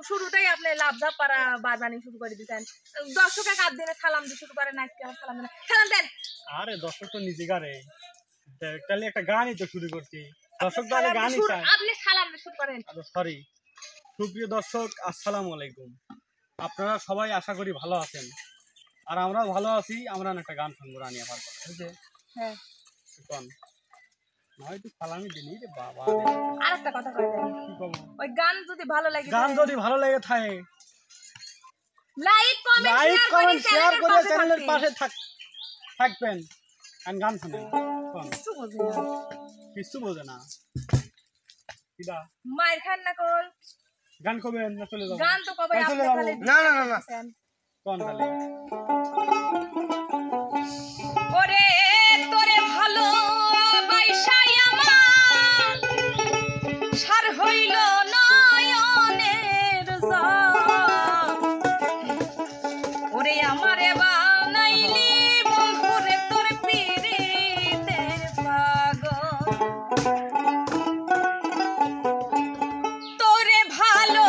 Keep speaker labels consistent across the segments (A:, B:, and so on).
A: শুরুতেই আপনি লাভঝাপ পারা বাজানি শুরু করে দিতেন। দর্শকের কাপ দিনে সালাম দিয়ে শুরু করেন, আজকে আর সালাম দেন, সালাম দেন।
B: আরে দর্শক তো নিজে গারে, তাহলে একটা গানই তো শুরু করছি। দর্শক তো গানই চায়,
A: আপনি সালাম দিয়ে শুরু করেন।
B: সরি। সুপ্রিয় দর্শক, আসসালামু আলাইকুম। আপনারা সবাই আশা করি ভালো আছেন, আর আমরাও ভালো আছি। আমরা একটা গান শুনবো রানিয়া পার করে, বুঝছে?
A: হ্যাঁ,
B: নয়তো সালামি দিলি রে বাবা।
A: আর একটা কথা কই দেন,
B: কি কব?
A: ওই গান যদি ভালো লাগে,
B: গান যদি ভালো লাগে থাকে,
A: লাইক কমেন্ট শেয়ার করে
B: চ্যানেলের পাশে থাকবেন। আর গান শুনেন, কিছু বোঝে না কিবা
A: মাইর খান না কল
B: গান কবেন না চলে যাবো?
A: গান তো কবে আপনি খালি
C: না না না
B: কোন খালি
A: ওরে তোরে ভালো বাইসাই আমার সার হইল নয়নের জল, ওরে আমারে বানাইলি বন্ধুরে তোর পিরিতের পাগল, তোরে ভালো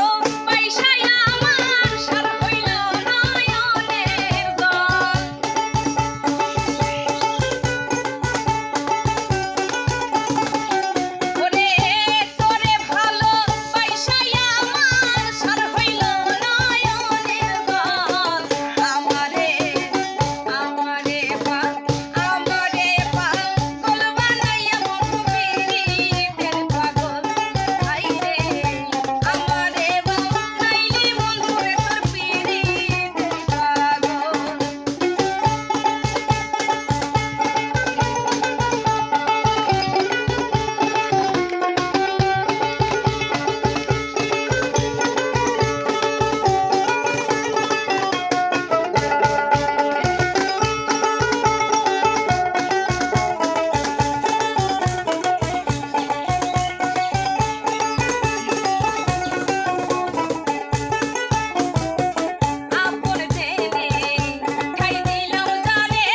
A: বাইসাই আমার সার হইল নয়নের জল, ওরে তোরে ভালো বাইসাই আমার সার হইল নয়নের জল, আমারে পাগল বানাইয়া বন্ধু পিরিতের পাগল, আইরে আমারে বানাইলি বন্ধুরে তোর পিরিতের পাগল। আপন জেনে ঠাই দিলাম জানে,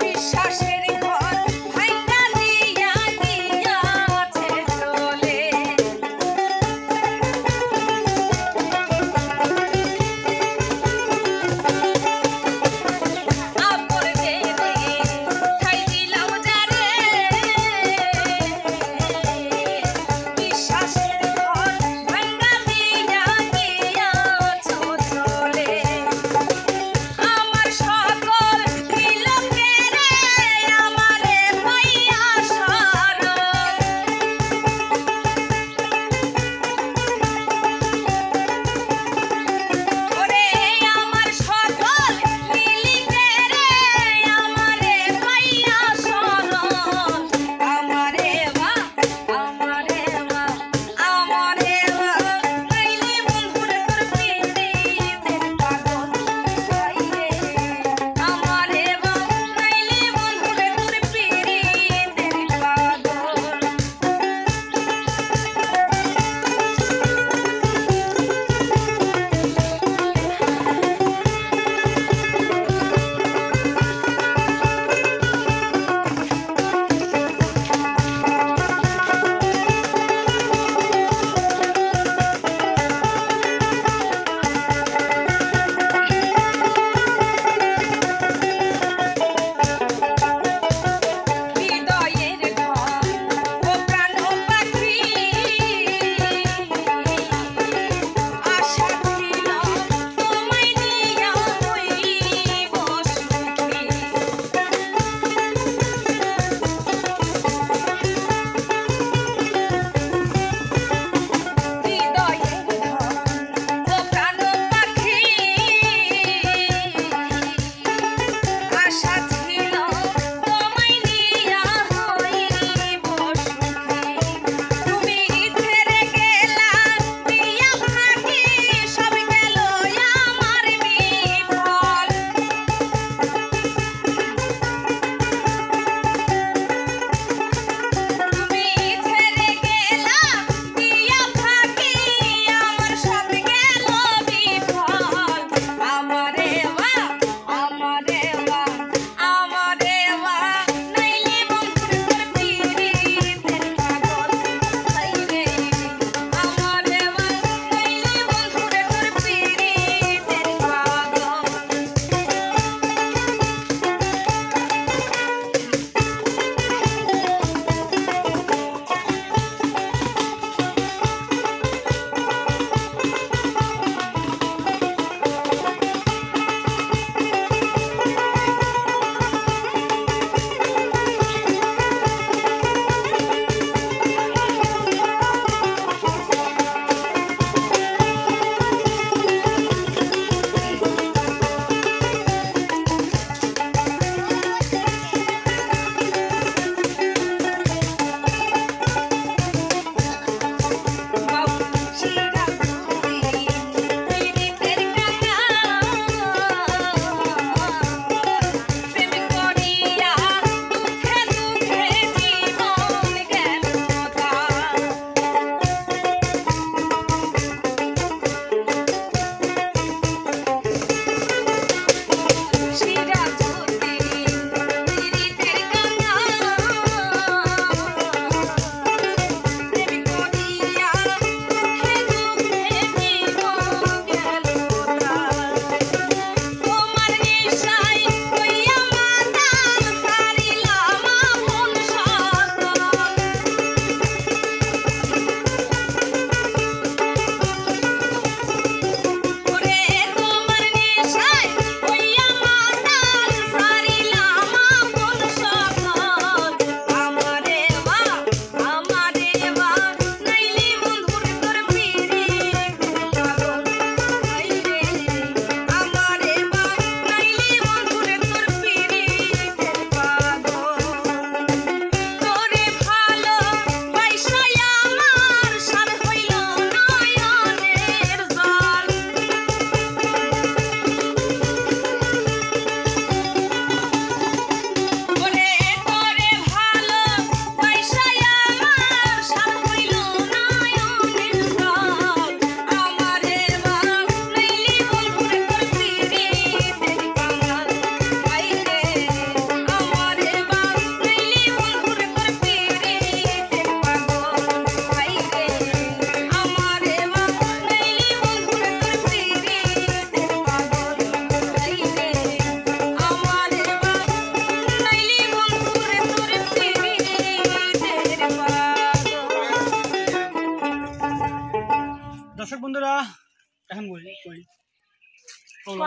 A: বিশ্বাসের ঘর ভাঙা দিয়া গিয়াছে চলে, আপন জেনে ঠাই দিলাম জানে, বিশ্বাসের ঘর ভাঙা দিয়া গিয়াছো চলে, আমার সকল তিলকেরে আমারে পাইয়া শরণ, ওরে আমার সকল তিলকেরে আমারে পাইয়া শরণ, আমারে নাইলি বন্ধুরে তোর পিরিতের পাগল, আইরে আমারে নাইলি বন্ধুরে তোর পিরিতের পাগল। হৃদয়ের ঘর ও প্রাণ পাখি আশা ছিল তোমায় নিয়া হইব সুখী, হৃদয়ের ঘর ও প্রাণ পাখি আশা ছিল তোমায় নিয়া হইব সুখী, তুমি ছেড়ে গেলা দিয়া ফাঁকি সব গেল আমার বিফল, তুমি ছেড়ে গেলা দিয়া ফাঁকি আমার সব গেল বিফল, আমারে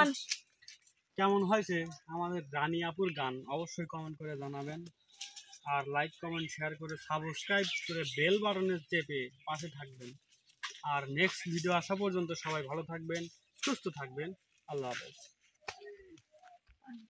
A: কন
B: কেমন হয়েছে আমাদের রানী আপুর গান অবশ্যই কমেন্ট করে জানাবেন। আর লাইক কমেন্ট শেয়ার করে সাবস্ক্রাইব করে বেল বাটনে চেপে পাশে থাকবেন। আর নেক্সট ভিডিও আসা পর্যন্ত সবাই ভালো থাকবেন, সুস্থ থাকবেন। আল্লাহ হাফেজ।